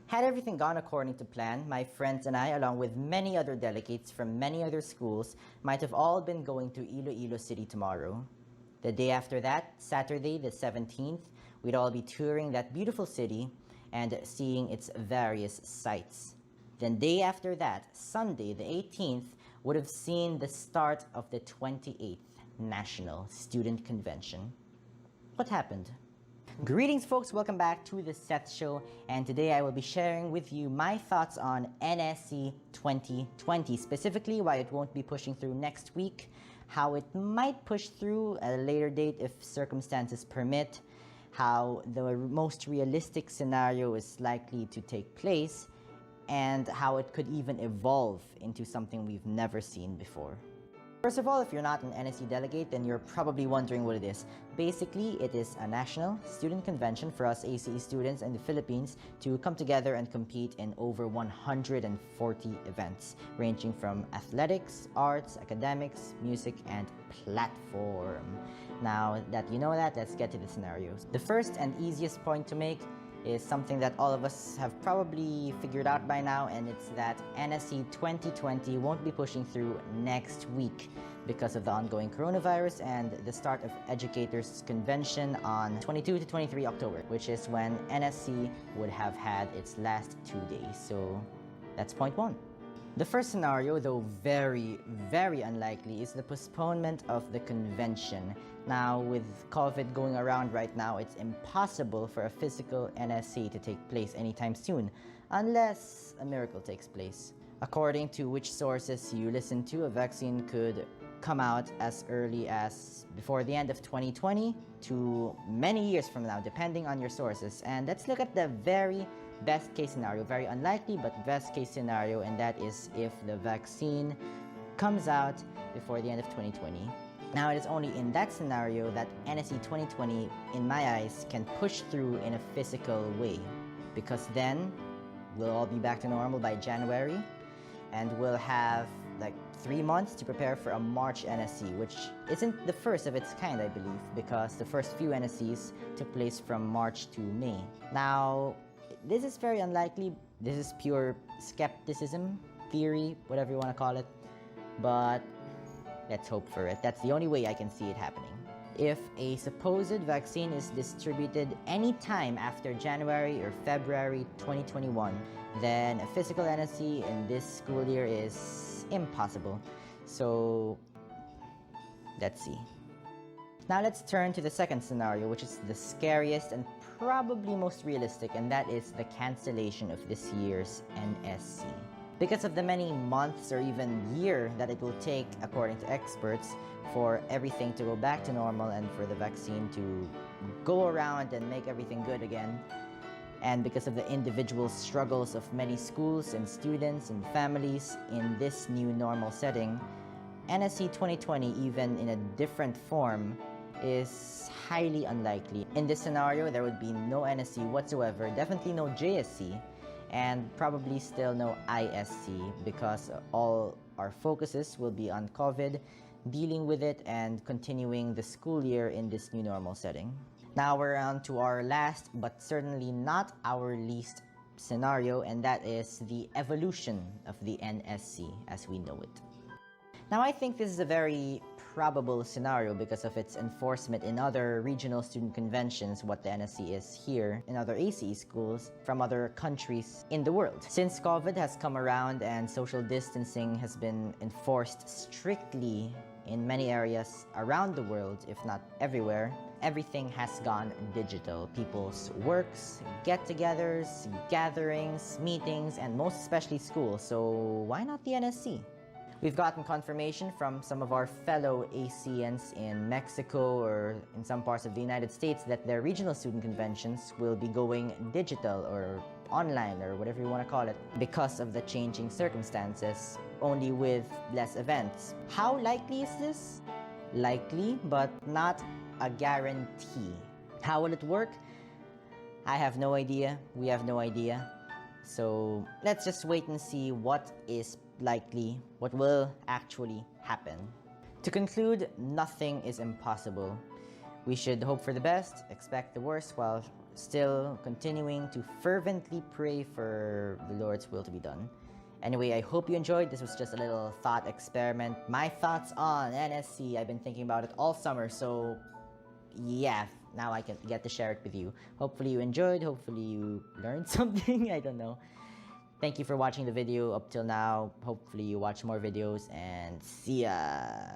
Had everything gone according to plan, my friends and I, along with many other delegates from many other schools, might have all been going to Iloilo City tomorrow. The day after that, Saturday the 17th, we'd all be touring that beautiful city and seeing its various sights. Then day after that, Sunday the 18th, would have seen the start of the 28th National Student Convention. What happened? Greetings folks, welcome back to the Seth Show, and today I will be sharing with you my thoughts on NSC 2020, specifically why it won't be pushing through next week, how it might push through at a later date if circumstances permit, how the most realistic scenario is likely to take place, and how it could even evolve into something we've never seen before. First of all, if you're not an NSC delegate, then you're probably wondering what it is. Basically, it is a national student convention for us ACE students in the Philippines to come together and compete in over 140 events, ranging from athletics, arts, academics, music, and platform. Now that you know that, let's get to the scenarios. The first and easiest point to make is something that all of us have probably figured out by now, and it's that NSC 2020 won't be pushing through next week because of the ongoing coronavirus and the start of Educators Convention on 22 to 23 October, which is when NSC would have had its last 2 days. So that's point one. The first scenario, though very, very unlikely, is the postponement of the convention. Now, with COVID going around right now, it's impossible for a physical NSC to take place anytime soon, unless a miracle takes place. According to which sources you listen to, a vaccine could come out as early as before the end of 2020 to many years from now, depending on your sources. And let's look at the very best case scenario, very unlikely but best case scenario, and that is if the vaccine comes out before the end of 2020. Now, it is only in that scenario that NSC 2020, in my eyes, can push through in a physical way, because then we'll all be back to normal by January, and we'll have like 3 months to prepare for a March NSC, which isn't the first of its kind, I believe, because the first few NSCs took place from March to May. Now, this is very unlikely. This is pure skepticism, theory, whatever you want to call it. But let's hope for it. That's the only way I can see it happening. If a supposed vaccine is distributed anytime after January or February 2021, then a physical NSC in this school year is impossible. So let's see. Now let's turn to the second scenario, which is the scariest and probably most realistic, and that is the cancellation of this year's NSC. Because of the many months or even year that it will take, according to experts, for everything to go back to normal and for the vaccine to go around and make everything good again, and because of the individual struggles of many schools and students and families in this new normal setting, NSC 2020, even in a different form, is highly unlikely. In this scenario, there would be no NSC whatsoever, definitely no JSC, and probably still no ISC, because all our focuses will be on COVID, dealing with it, and continuing the school year in this new normal setting. Now we're on to our last, but certainly not our least scenario, and that is the evolution of the NSC as we know it. Now, I think this is a very probable scenario because of its enforcement in other regional student conventions, what the NSC is here in other ACE schools from other countries in the world. Since COVID has come around and social distancing has been enforced strictly in many areas around the world, if not everywhere, everything has gone digital. People's works, get-togethers, gatherings, meetings, and most especially school. So why not the NSC? We've gotten confirmation from some of our fellow ACEans in Mexico or in some parts of the United States that their regional student conventions will be going digital or online or whatever you want to call it because of the changing circumstances, only with less events. How likely is this? Likely, but not a guarantee. How will it work? I have no idea. We have no idea. So let's just wait and see what is likely, what will actually happen. To conclude, nothing is impossible. We should hope for the best, expect the worst, while still continuing to fervently pray for the Lord's will to be done. Anyway, I hope you enjoyed. This was just a little thought experiment. My thoughts on NSC. I've been thinking about it all summer, so yeah, now I can get to share it with you. Hopefully you enjoyed. Hopefully you learned something. I don't know. Thank you for watching the video up till now. Hopefully you watch more videos, and see ya.